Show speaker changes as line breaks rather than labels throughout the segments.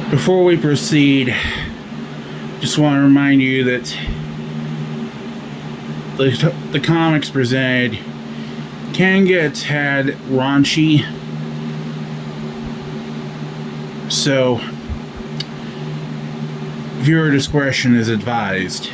Before we proceed, just want to remind you that the comics presented can get a tad raunchy, so viewer discretion is advised.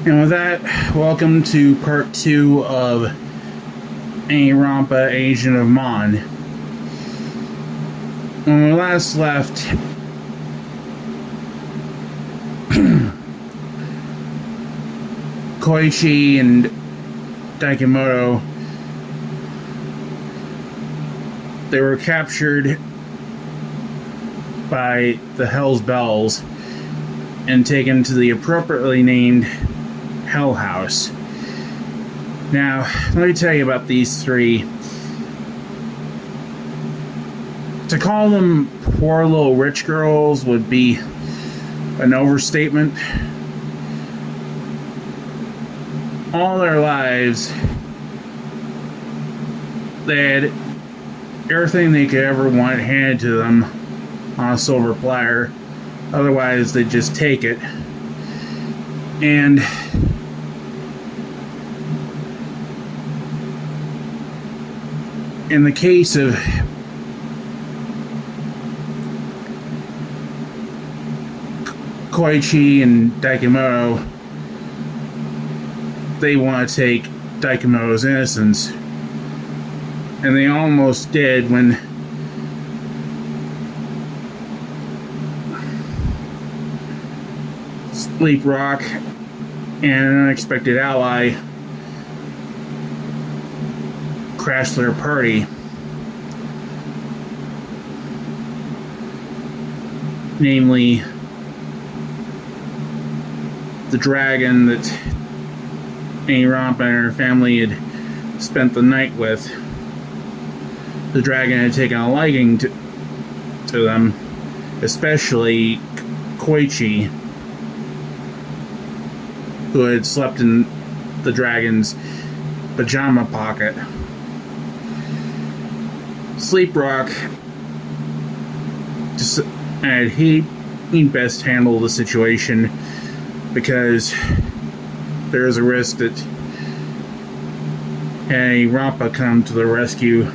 And with that, welcome to part 2 of Ani-Ronpa, Agent of M.O.N. When we last left, Koichi and Daikimoto, they were captured by the Hell's Bells and taken to the appropriately named Hell House. Now, let me tell you about these three. To call them poor little rich girls would be an overstatement. All their lives, they had everything they could ever want handed to them on a silver platter. Otherwise, they'd just take it. And in the case of Koichi and Daikimoto, they want to take Daikimoto's innocence. And they almost did when Sleep Rock and an unexpected ally crashed their party. Namely, the dragon that Ani-Ronpa and her family had spent the night with. The dragon had taken a liking to them, especially Koichi, who had slept in the dragon's pajama pocket. Sleep Rock decided he'd best handle the situation because there is a risk that Ani-Ronpa come to the rescue.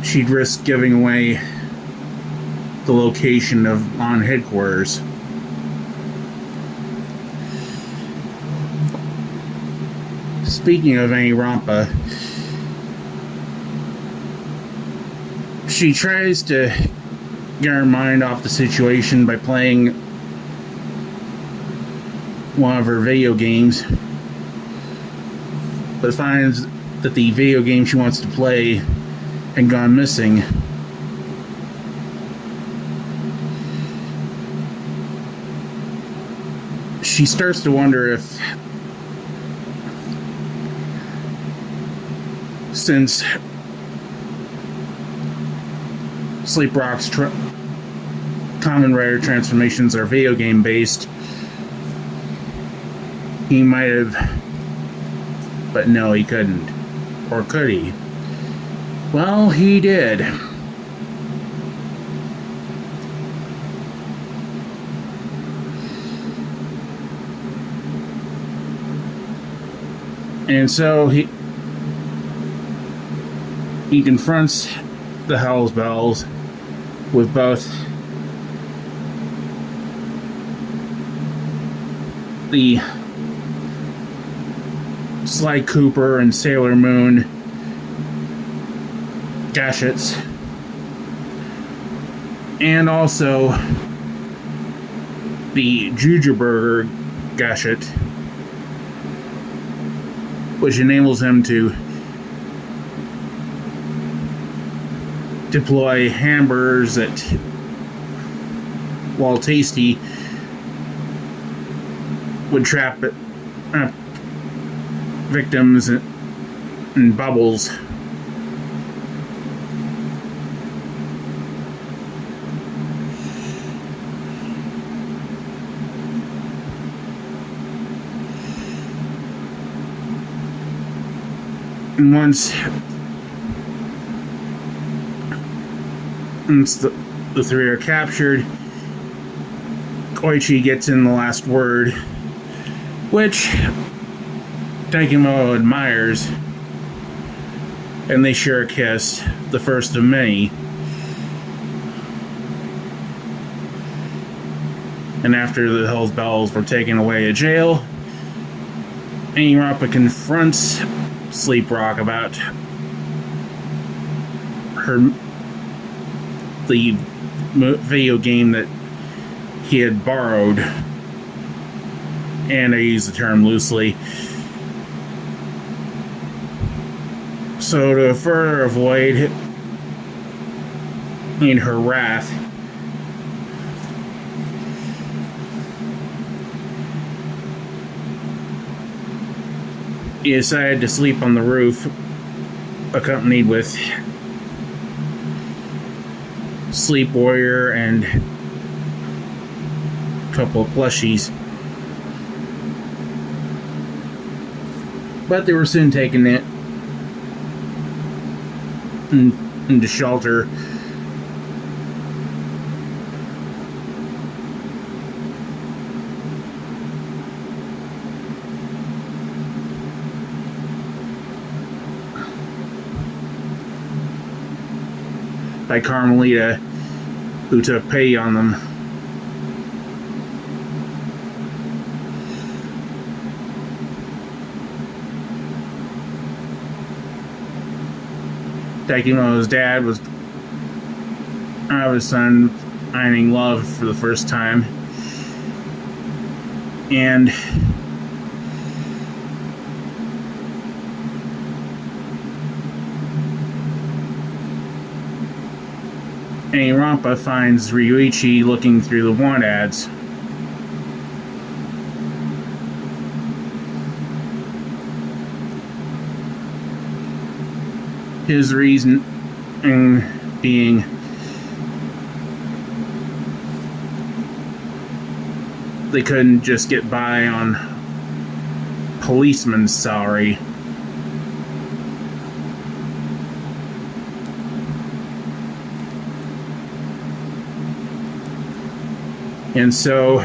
She'd risk giving away the location of M.O.N headquarters. Speaking of Ani-Ronpa, she tries to get her mind off the situation by playing one of her video games, but finds that the video game she wants to play had gone missing. She starts to wonder if, since Sleep Rock's Kamen Rider transformations are video game based, he might have, but no, he couldn't. Or could he? Well, he did. And so he confronts the Hell's Bells with both the Sly Cooper and Sailor Moon gadgets, and also the Juju Burger gadget, which enables him to deploy hamburgers that, while tasty, would trap victims in bubbles. And once the three are captured, Koichi gets in the last word, which Daikimoto admires, and they share a kiss, the first of many. And after the Hells Bells were taken away to jail, Ani-Ronpa confronts Sleep Rock about the video game that he had borrowed, and I use the term loosely. So to further avoid her wrath, he decided to sleep on the roof, accompanied with Sleep Warrior and a couple of plushies. But they were soon taken into shelter. By Carmelita, who took pity on them. Daikimoto's dad was out of his son finding love for the first time, and Ani-Ronpa finds Ryuichi looking through the want ads. His reason being they couldn't just get by on policeman's salary. And so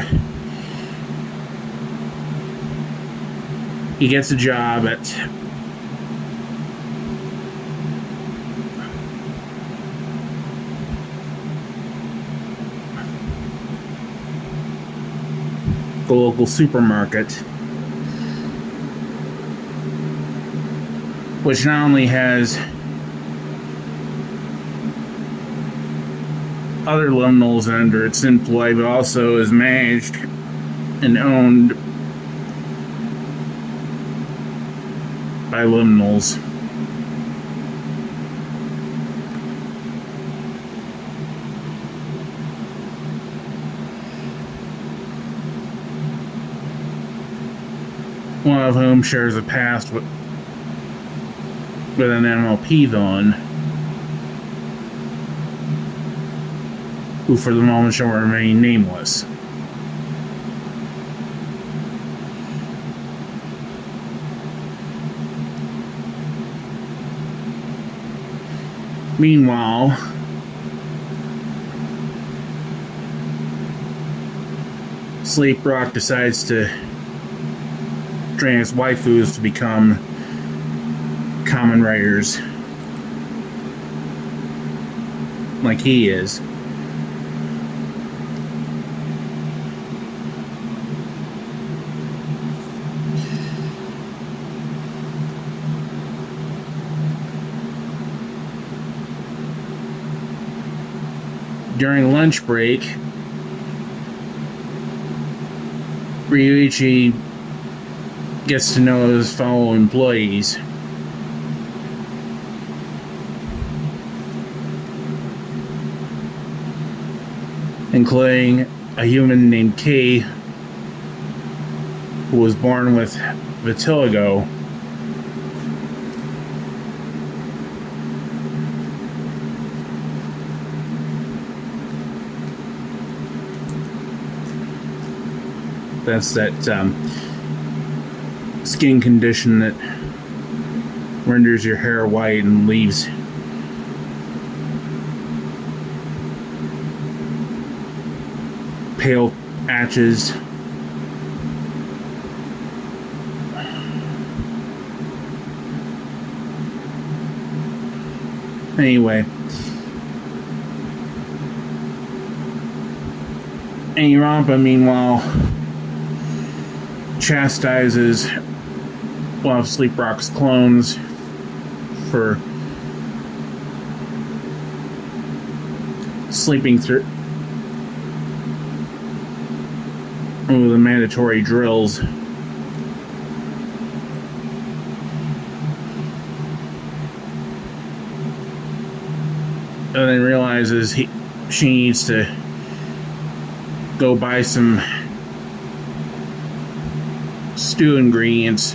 he gets a job at the local supermarket, which not only has other liminals under its employ, but also is managed and owned by liminals. One of whom shares a past with an MLP villain, who for the moment shall remain nameless. Meanwhile, Sleep Rock decides to train his waifus to become common writers, like he is. During lunch break, Ryuichi gets to know his fellow employees. Including a human named Kei, who was born with vitiligo. That's that skin condition that renders your hair white and leaves pale patches. Anyway, Ani-Ronpa, meanwhile, chastises one of Sleep Rock's clones for sleeping through the mandatory drills. And then realizes she needs to go buy some stew ingredients.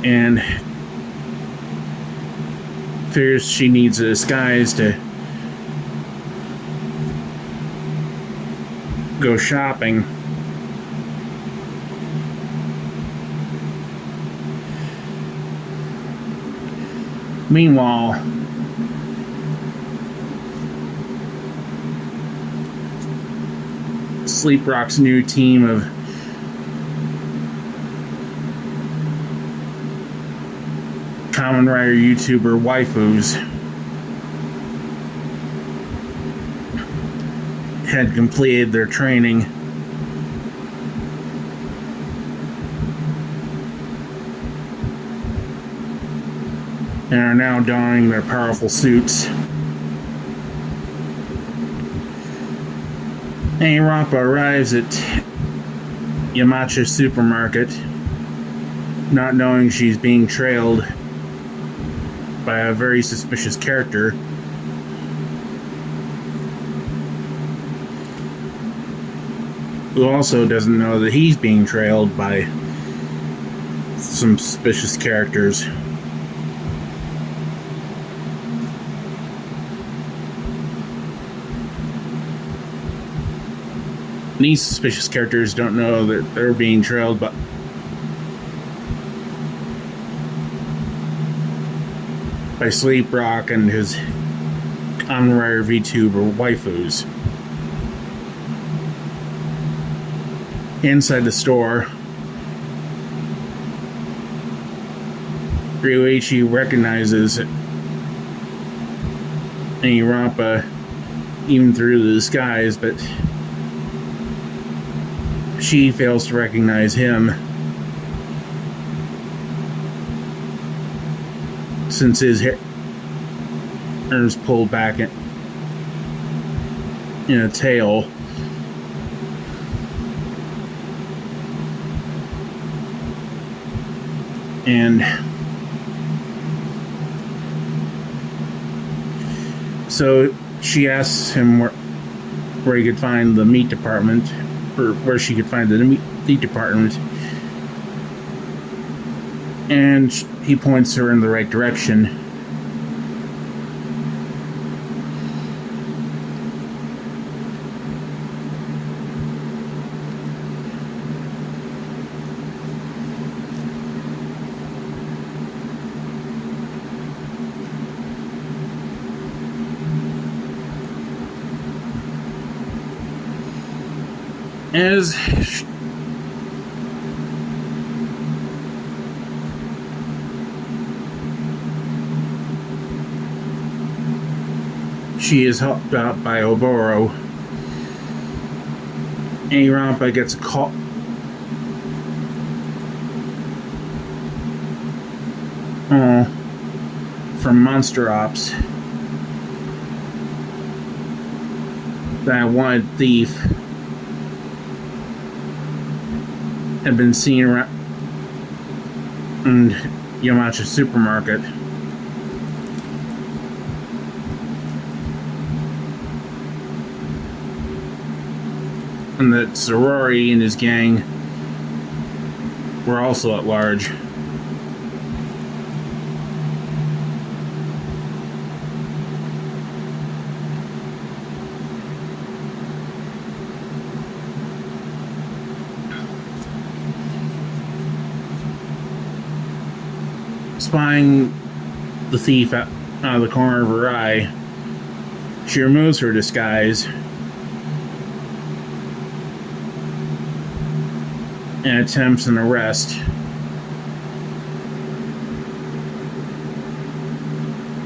And figures she needs a disguise to go shopping. Meanwhile, Sleep Rock's new team of Kamen Rider YouTuber waifus had completed their training and are now donning their powerful suits. Ani-Ronpa arrives at Yamacha Supermarket, not knowing she's being trailed by a very suspicious character. Who also doesn't know that he's being trailed by some suspicious characters. These suspicious characters don't know that they're being trailed by Sleep Rock and his Kamen Rider VTuber waifus. Inside the store, Ryuichi recognizes Ani-Ronpa even through the disguise, but she fails to recognize him since his hair is pulled back in a tail. And so she asks him where he could find the meat department, or where she could find the meat department, and he points her in the right direction. As she is helped out by Oboro, Ani-Ronpa gets a call from Monster Ops that a wanted thief had been seen around Yamacha Supermarket. And that Sorori and his gang were also at large. Spying the thief out of the corner of her eye, she removes her disguise and attempts an arrest.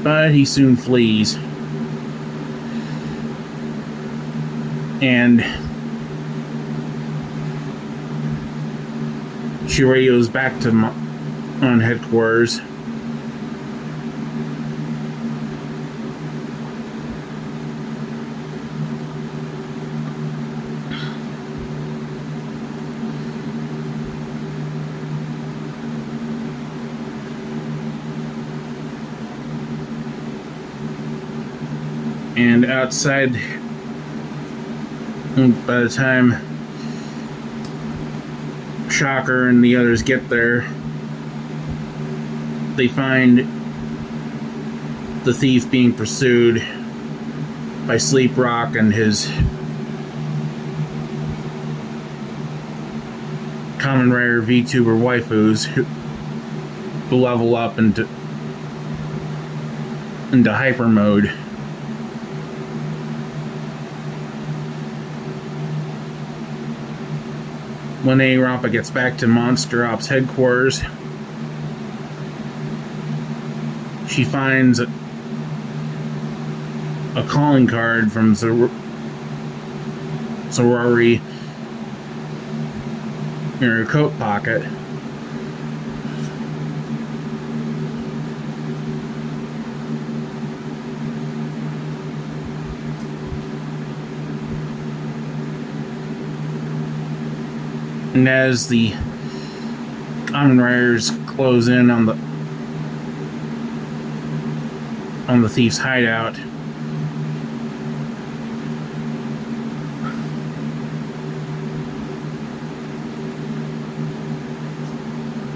But he soon flees. And she radios back to M.O.N headquarters. And outside, by the time Shocker and the others get there, they find the thief being pursued by Sleep Rock and his Kamen Rider VTuber waifus who level up into hyper mode. When Ani-Ronpa gets back to Monster Ops headquarters, she finds a calling card from Sorori in her coat pocket. And as the Kamen Riders close in on the thief's hideout,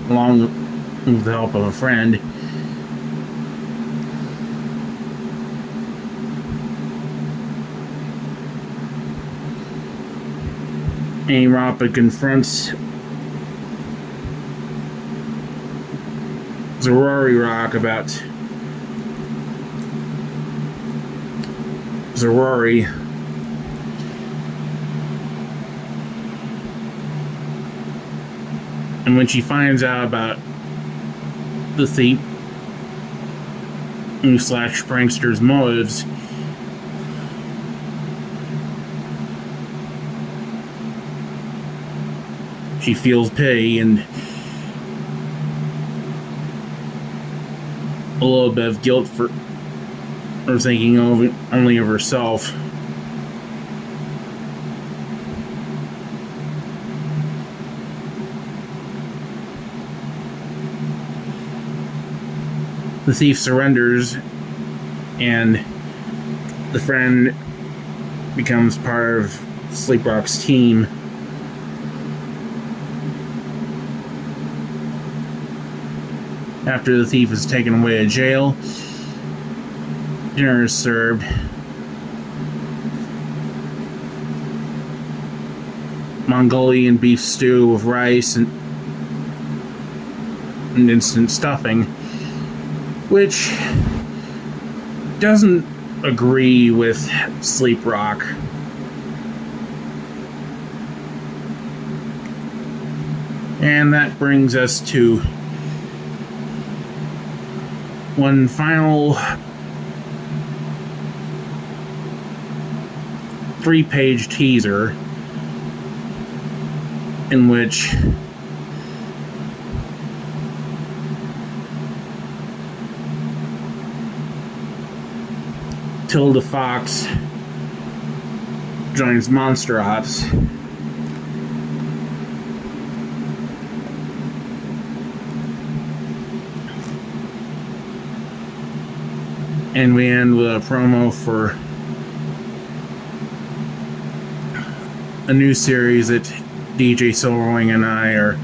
along with the help of a friend, Ani-Ronpa confronts Sorori Rock about Sorori and when she finds out about the thief / prankster's motives, she feels pity and a little bit of guilt for thinking only of herself. The thief surrenders, and the friend becomes part of Sleep Rock's team. After the thief is taken away to jail, dinner is served. Mongolian beef stew with rice and instant stuffing, which doesn't agree with Sleep Rock. And that brings us to one final 3-page teaser in which Tilda Fox joins Monster Ops. And we end with a promo for a new series that DJ Silverwing and I are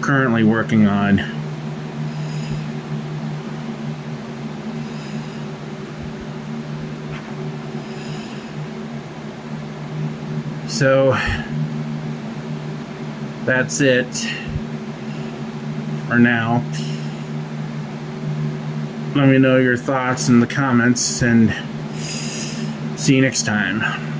currently working on. So that's it for now. let me know your thoughts in the comments, and see you next time.